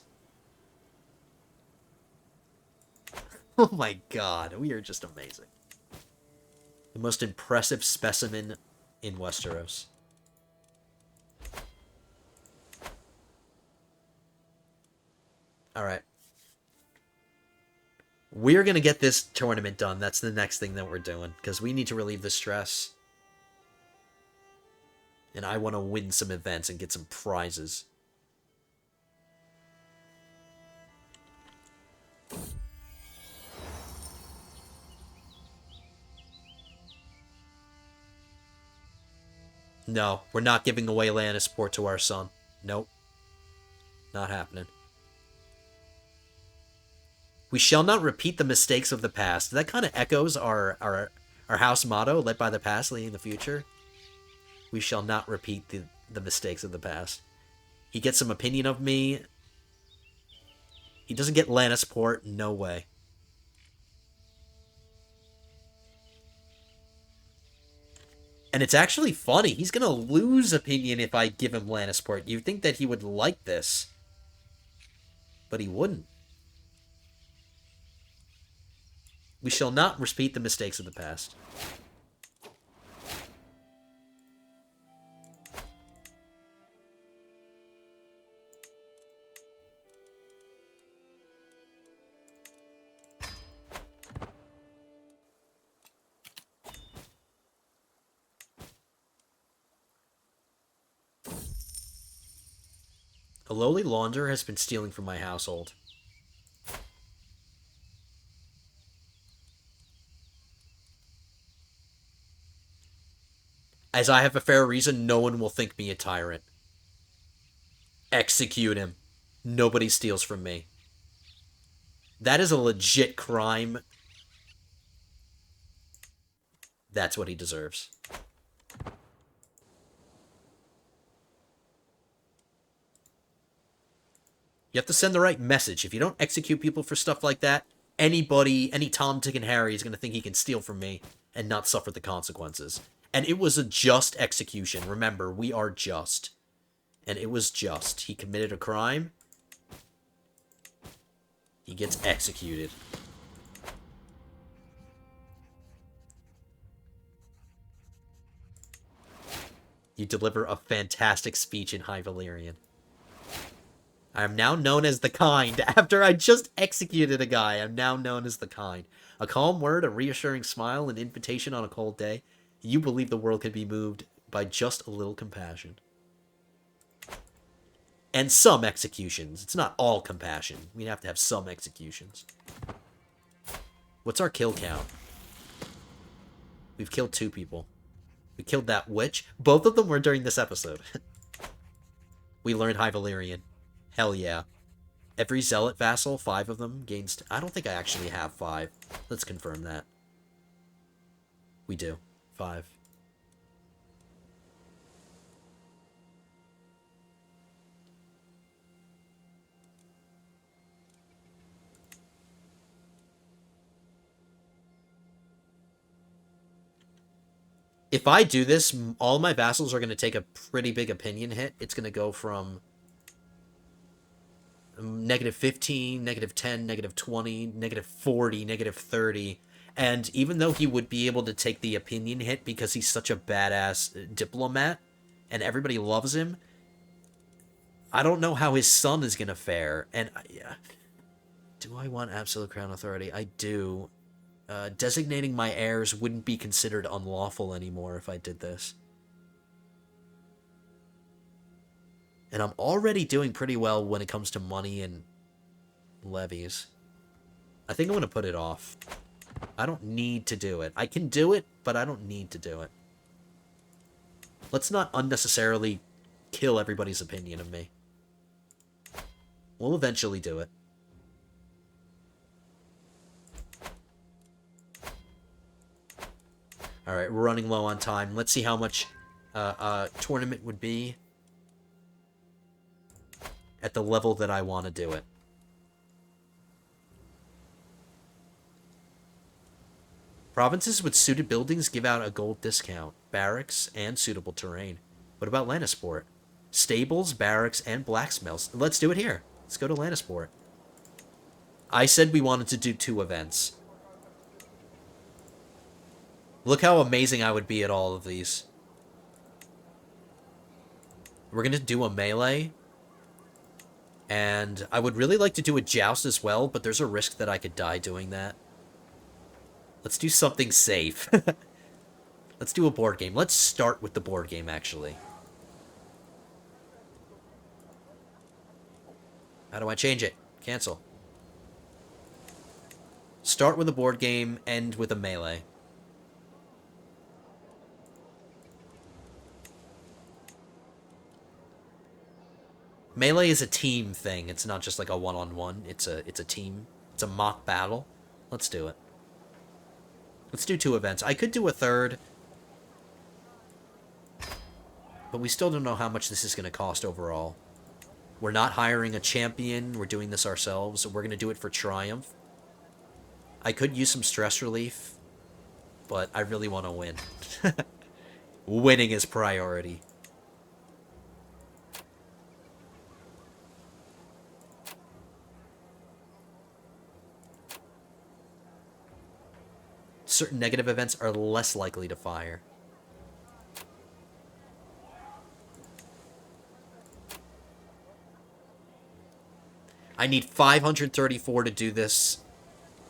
Speaker 1: Oh my god, we are just amazing. The most impressive specimen in Westeros. Alright. We're going to get this tournament done. That's the next thing that we're doing. Because we need to relieve the stress. And I want to win some events and get some prizes. No, we're not giving away Lannisport to our son. Nope. Not happening. We shall not repeat the mistakes of the past. That kind of echoes our house motto, led by the past, leading the future. We shall not repeat the mistakes of the past. He gets some opinion of me. He doesn't get Lannisport. No way. And it's actually funny. He's going to lose opinion if I give him Lannisport. You'd think that he would like this. But he wouldn't. We shall not repeat the mistakes of the past. A lowly launderer has been stealing from my household. As I have a fair reason, no one will think me a tyrant. Execute him. Nobody steals from me. That is a legit crime. That's what he deserves. You have to send the right message. If you don't execute people for stuff like that, anybody, any Tom, Dick, and Harry is going to think he can steal from me and not suffer the consequences. And it was a just execution. Remember, we are just. And it was just. He committed a crime. He gets executed. You deliver a fantastic speech in High Valyrian. I am now known as the Kind. After I just executed a guy, I'm now known as the Kind. A calm word, a reassuring smile, an invitation on a cold day. You believe the world can be moved by just a little compassion. And some executions. It's not all compassion. We'd have to have some executions. What's our kill count? We've killed 2 people. We killed that witch. Both of them were during this episode. We learned High Valyrian. Hell yeah. Every zealot vassal, 5 of them, gains... I don't think I actually have 5. Let's confirm that. We do. 5. If I do this, all my vassals are going to take a pretty big opinion hit. It's going to go from -15, -10, -20, -40, -30. And even though he would be able to take the opinion hit because he's such a badass diplomat and everybody loves him, I don't know how his son is going to fare. And yeah, do I want absolute crown authority? I do. Designating my heirs wouldn't be considered unlawful anymore if I did this. And I'm already doing pretty well when it comes to money and levies. I think I'm going to put it off. I don't need to do it. I can do it, but I don't need to do it. Let's not unnecessarily kill everybody's opinion of me. We'll eventually do it. Alright, we're running low on time. Let's see how much tournament would be at the level that I want to do it. Provinces with suited buildings give out a gold discount. Barracks and suitable terrain. What about Lannisport? Stables, barracks, and blacksmiths. Let's do it here. Let's go to Lannisport. I said we wanted to do 2 events. Look how amazing I would be at all of these. We're going to do a melee. And I would really like to do a joust as well, but there's a risk that I could die doing that. Let's do something safe. Let's do a board game. Let's start with the board game, actually. How do I change it? Cancel. Start with a board game, end with a melee. Melee is a team thing. It's not just like a one-on-one. It's a team. It's a mock battle. Let's do it. Let's do 2 events. I could do a third, but we still don't know how much this is going to cost overall. We're not hiring a champion. We're doing this ourselves. We're going to do it for Triumph. I could use some stress relief, but I really want to win. Winning is priority. Certain negative events are less likely to fire. I need 534 to do this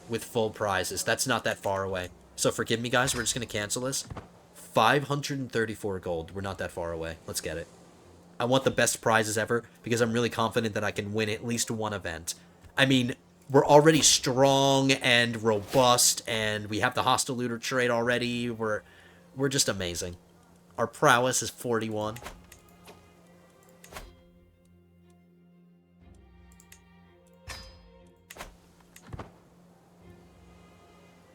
Speaker 1: with full prizes. That's not that far away. So forgive me, guys. We're just going to cancel this. 534 gold. We're not that far away. Let's get it. I want the best prizes ever because I'm really confident that I can win at least 1 event. I mean, we're already strong and robust, and we have the hostile looter trait already. We're just amazing. Our prowess is 41.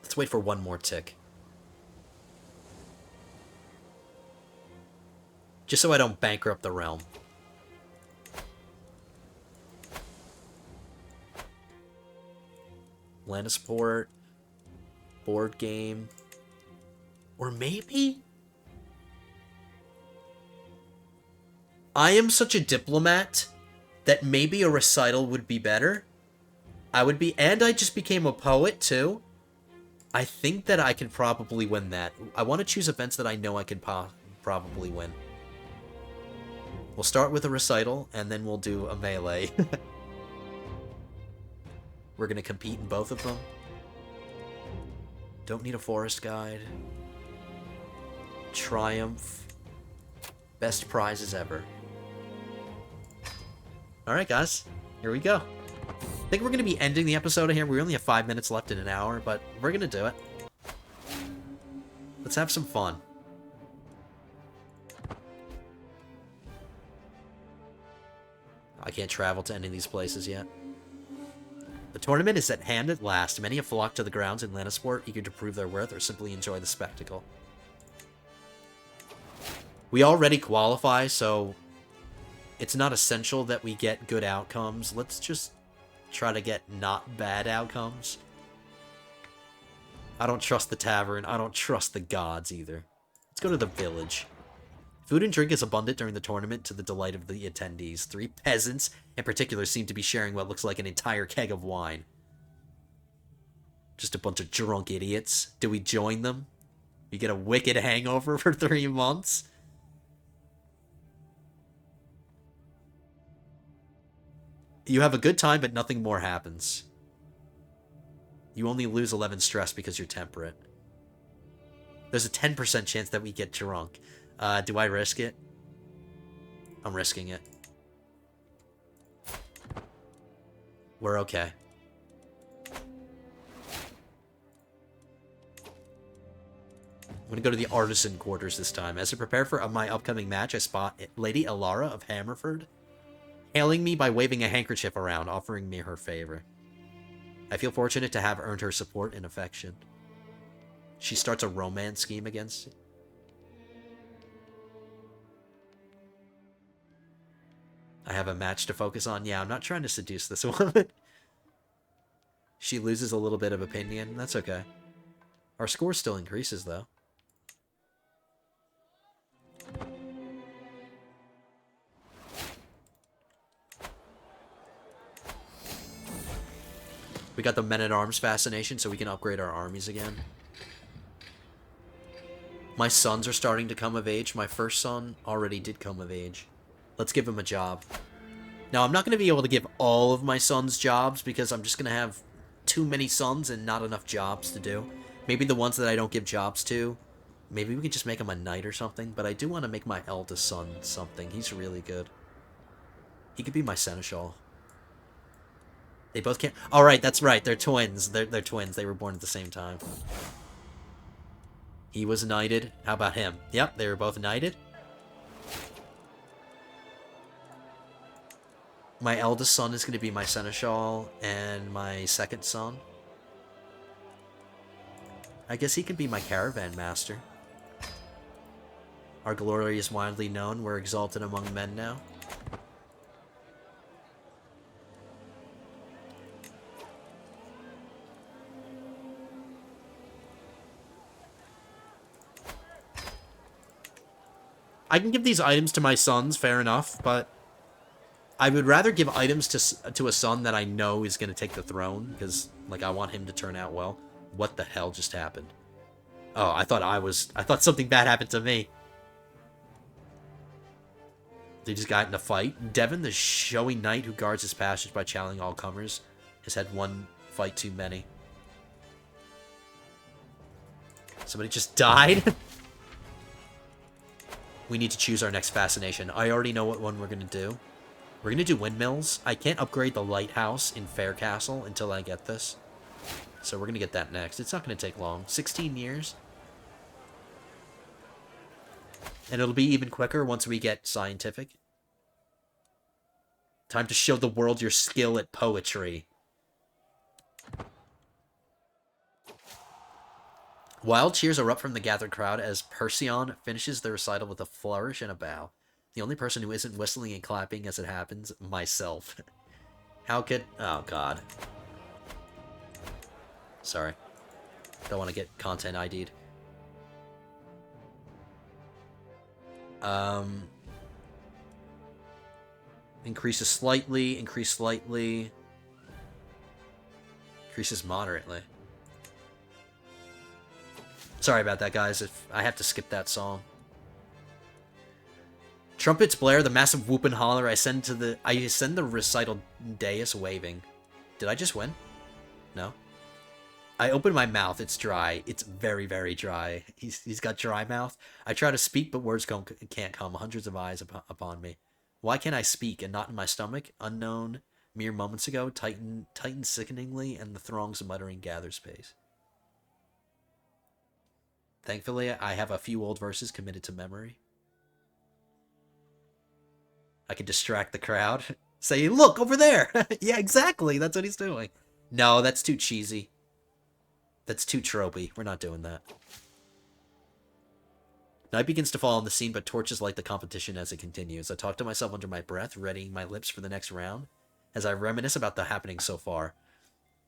Speaker 1: Let's wait for 1 more tick. Just so I don't bankrupt the realm. Lannisport, board game, or maybe I am such a diplomat that maybe a recital would be better. And I just became a poet, too. I think that I can probably win that. I want to choose events that I know I can probably win. We'll start with a recital, and then we'll do a melee. We're going to compete in both of them. Don't need a forest guide. Triumph. Best prizes ever. Alright, guys. Here we go. I think we're going to be ending the episode here. We only have 5 minutes left in an hour, but we're going to do it. Let's have some fun. I can't travel to any of these places yet. The tournament is at hand at last. Many have flocked to the grounds in Lannisport, eager to prove their worth or simply enjoy the spectacle. We already qualify, so it's not essential that we get good outcomes. Let's just try to get not bad outcomes. I don't trust the tavern. I don't trust the gods either. Let's go to the village. Food and drink is abundant during the tournament to the delight of the attendees. 3 peasants in particular seem to be sharing what looks like an entire keg of wine. Just a bunch of drunk idiots. Do we join them? You get a wicked hangover for 3 months? You have a good time, but nothing more happens. You only lose 11 stress because you're temperate. There's a 10% chance that we get drunk. Do I risk it? I'm risking it. We're okay. I'm gonna go to the artisan quarters this time. As I prepare for my upcoming match, I spot Lady Elara of Hammerford, hailing me by waving a handkerchief around, offering me her favor. I feel fortunate to have earned her support and affection. She starts a romance scheme against it. I have a match to focus on. Yeah, I'm not trying to seduce this woman. She loses a little bit of opinion. That's okay. Our score still increases, though. We got the men-at-arms fascination, so we can upgrade our armies again. My sons are starting to come of age. My first son already did come of age. Let's give him a job. Now, I'm not going to be able to give all of my sons jobs because I'm just going to have too many sons and not enough jobs to do. Maybe the ones that I don't give jobs to, maybe we can just make him a knight or something. But I do want to make my eldest son something. He's really good. He could be my seneschal. They both can't... All right, that's right. They're twins. They're twins. They were born at the same time. He was knighted. How about him? Yep, they were both knighted. My eldest son is going to be my seneschal, and my second son, I guess he can be my caravan master. Our glory is widely known. We're exalted among men now. I can give these items to my sons, fair enough, but I would rather give items to a son that I know is going to take the throne, because, like, I want him to turn out well. What the hell just happened? Oh, I thought something bad happened to me. They just got in a fight. Devon, the showy knight who guards his passage by challenging all comers, has had one fight too many. Somebody just died? We need to choose our next fascination. I already know what one we're going to do. We're going to do windmills. I can't upgrade the lighthouse in Faircastle until I get this. So we're going to get that next. It's not going to take long. 16 years. And it'll be even quicker once we get scientific. Time to show the world your skill at poetry. Wild cheers erupt from the gathered crowd as Perseon finishes the recital with a flourish and a bow. The only person who isn't whistling and clapping as it happens, myself. How could... Oh, God. Sorry. Don't want to get content ID'd. Increases slightly, increase slightly. Increases moderately. Sorry about that, guys, if I have to skip that song. Trumpets blare, the massive whoop and holler. I send the recital dais waving. Did I just win? No. I open my mouth. It's dry. It's very, very dry. He's got dry mouth. I try to speak, but words can't come. Hundreds of eyes upon me. Why can't I speak and not in my stomach? Unknown. Mere moments ago, tighten sickeningly, and the throng's muttering gathers pace. Thankfully, I have a few old verses committed to memory. I can distract the crowd. Say, look, over there! Yeah, exactly, that's what he's doing. No, that's too cheesy. That's too tropey. We're not doing that. Night begins to fall on the scene, but torches light the competition as it continues. I talk to myself under my breath, readying my lips for the next round, as I reminisce about the happenings so far,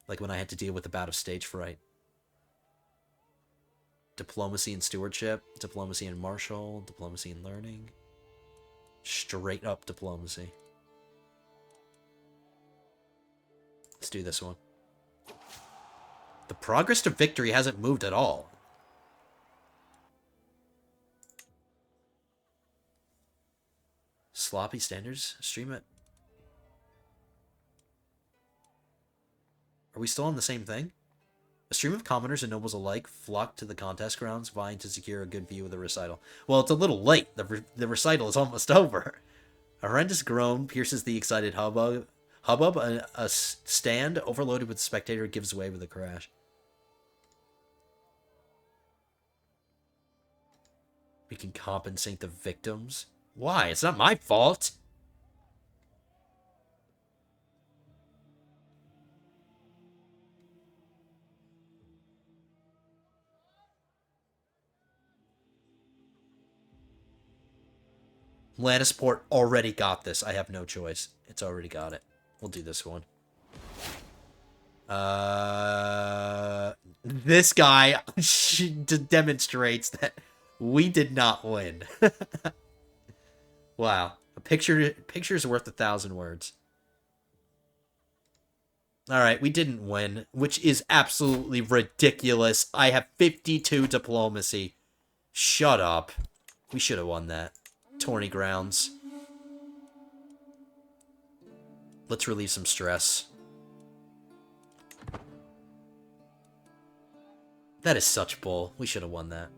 Speaker 1: like when I had to deal with a bout of stage fright. Diplomacy and stewardship, diplomacy and martial, diplomacy and learning. Straight up diplomacy. Let's do this one. The progress to victory hasn't moved at all. Sloppy standards? Stream it. Are we still on the same thing? A stream of commoners and nobles alike flocked to the contest grounds, vying to secure a good view of the recital. Well, it's a little late. The recital is almost over. A horrendous groan pierces the excited hubbub. A stand overloaded with spectator gives way with a crash. We can compensate the victims. Why? It's not my fault. Lannisport already got this. I have no choice. It's already got it. We'll do this one. This guy demonstrates that we did not win. Wow. A picture's worth 1,000 words. Alright, we didn't win, which is absolutely ridiculous. I have 52 diplomacy. Shut up. We should have won that. Tourney grounds. Let's relieve some stress. That is such bull. We should have won that.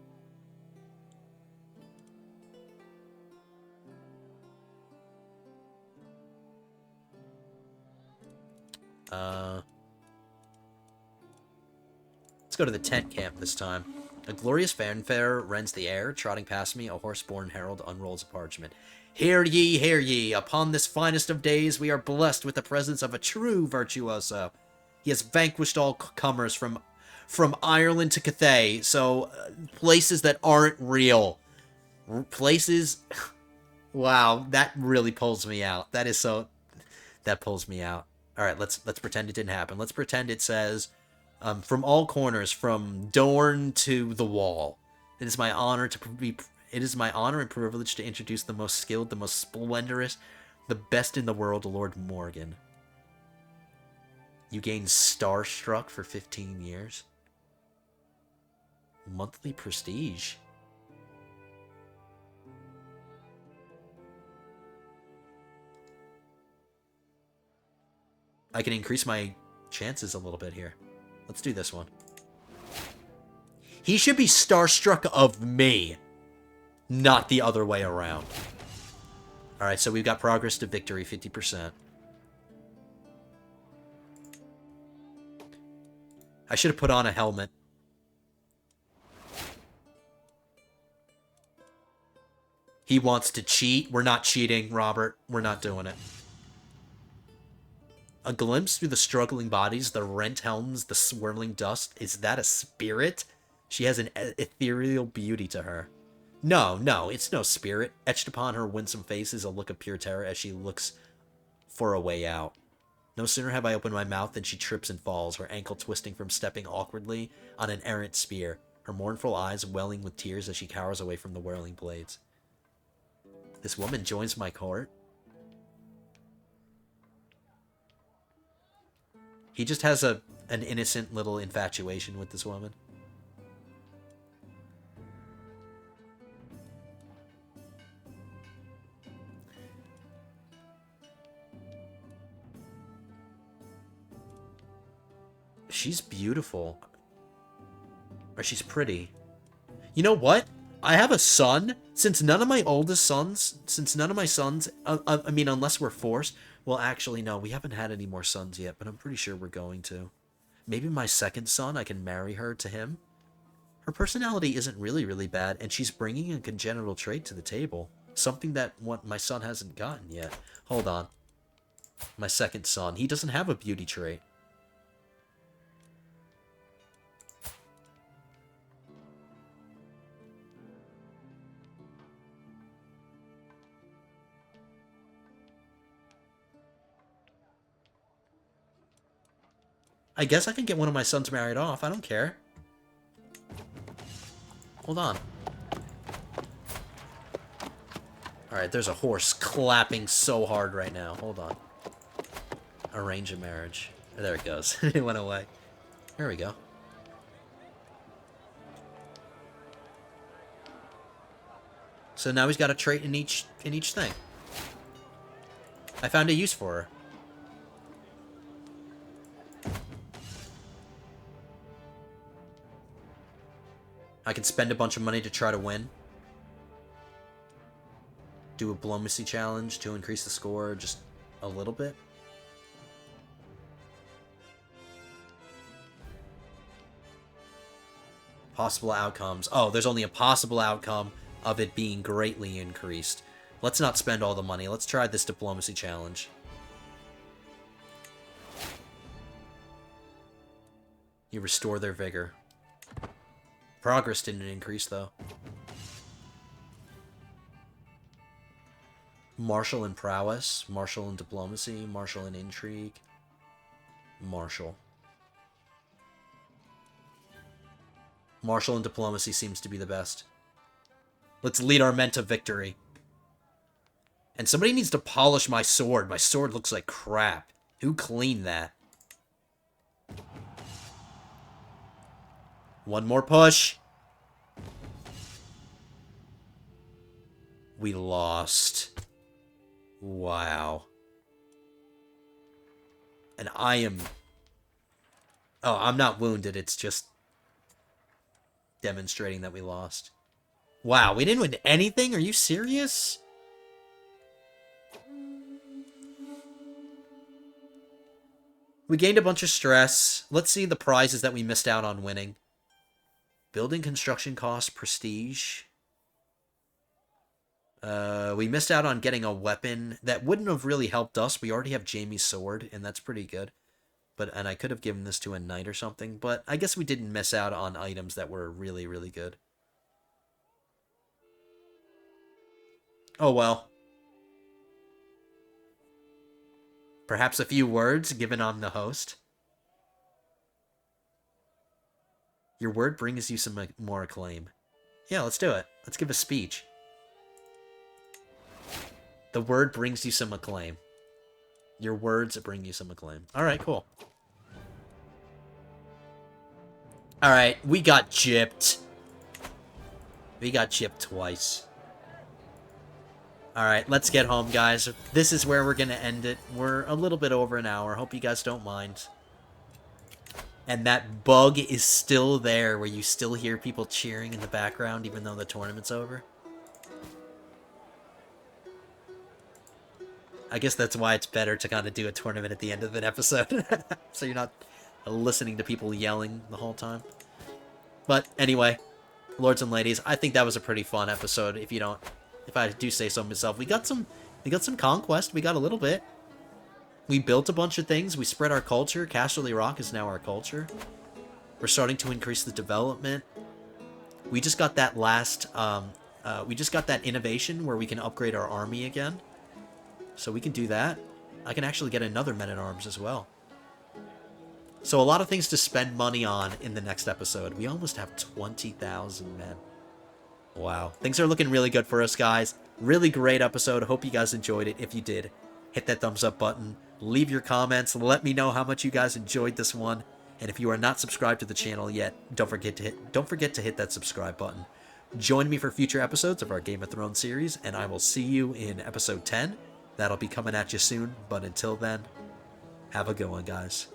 Speaker 1: Let's go to the tent camp this time. A glorious fanfare rends the air. Trotting past me, a horse-born herald unrolls a parchment. Hear ye, hear ye! Upon this finest of days, we are blessed with the presence of a true virtuoso. He has vanquished all comers from Ireland to Cathay, so places that aren't real. Places... Wow, that really pulls me out. That is so... That pulls me out. Alright, let's pretend it didn't happen. Let's pretend it says... from all corners, from Dorne to the Wall. It is my honor and privilege to introduce the most skilled, the most splendorous, the best in the world, Lord Morgan. You gain Starstruck for 15 years. Monthly prestige. I can increase my chances a little bit here. Let's do this one. He should be starstruck of me, not the other way around. Alright, so we've got progress to victory, 50%. I should have put on a helmet. He wants to cheat. We're not cheating, Robert. We're not doing it. A glimpse through the struggling bodies, the rent helms, the swirling dust. Is that a spirit? She has an ethereal beauty to her. No, it's no spirit. Etched upon her winsome face is a look of pure terror as she looks for a way out. No sooner have I opened my mouth than she trips and falls, her ankle twisting from stepping awkwardly on an errant spear, her mournful eyes welling with tears as she cowers away from the whirling blades. This woman joins my court? He just has an innocent little infatuation with this woman. She's beautiful. Or she's pretty. You know what? I have a son. Since none of my sons, I mean, unless we're forced. Well, actually, no, we haven't had any more sons yet, but I'm pretty sure we're going to. Maybe my second son, I can marry her to him. Her personality isn't really bad, and she's bringing a congenital trait to the table. Something that my son hasn't gotten yet. Hold on. My second son, he doesn't have a beauty trait. I guess I can get one of my sons married off. I don't care. Hold on. Alright, there's a horse clapping so hard right now. Hold on. Arrange a marriage. There it goes. It went away. There we go. So now he's got a trait in each thing. I found a use for her. I can spend a bunch of money to try to win. Do a diplomacy challenge to increase the score just a little bit. Possible outcomes. Oh, there's only a possible outcome of it being greatly increased. Let's not spend all the money. Let's try this diplomacy challenge. You restore their vigor. Progress didn't increase, though. Martial in prowess, martial in diplomacy, martial in intrigue. Martial. Martial in diplomacy seems to be the best. Let's lead our men to victory. And somebody needs to polish my sword. My sword looks like crap. Who cleaned that? One more push. We lost. Wow. And I am... Oh, I'm not wounded. It's just demonstrating that we lost. Wow, we didn't win anything? Are you serious? We gained a bunch of stress. Let's see the prizes that we missed out on winning. Building construction cost, prestige. We missed out on getting a weapon that wouldn't have really helped us. We already have Jaime's sword, and that's pretty good. And I could have given this to a knight or something, but I guess we didn't miss out on items that were really good. Oh well. Perhaps a few words, given I'm the host. Your word brings you some more acclaim. Yeah, let's do it. Let's give a speech. The word brings you some acclaim. Your words bring you some acclaim. Alright, cool. Alright, we got gypped. We got gypped twice. Alright, let's get home, guys. This is where we're going to end it. We're a little bit over an hour. Hope you guys don't mind. And that bug is still there, where you still hear people cheering in the background, even though the tournament's over. I guess that's why it's better to kind of do a tournament at the end of an episode. So you're not listening to people yelling the whole time. But anyway, lords and ladies, I think that was a pretty fun episode. If I do say so myself, we got some conquest. We got a little bit. We built a bunch of things. We spread our culture. Casterly Rock is now our culture. We're starting to increase the development. We just got that we just got that innovation where we can upgrade our army again. So we can do that. I can actually get another men-at-arms as well. So a lot of things to spend money on in the next episode. We almost have 20,000 men. Wow. Things are looking really good for us, guys. Really great episode. Hope you guys enjoyed it. If you did, hit that thumbs up button. Leave your comments. Let me know how much you guys enjoyed this one. And if you are not subscribed to the channel yet, don't forget to hit that subscribe button. Join me for future episodes of our Game of Thrones series, and I will see you in episode 10. That'll be coming at you soon, but until then, have a good one, guys.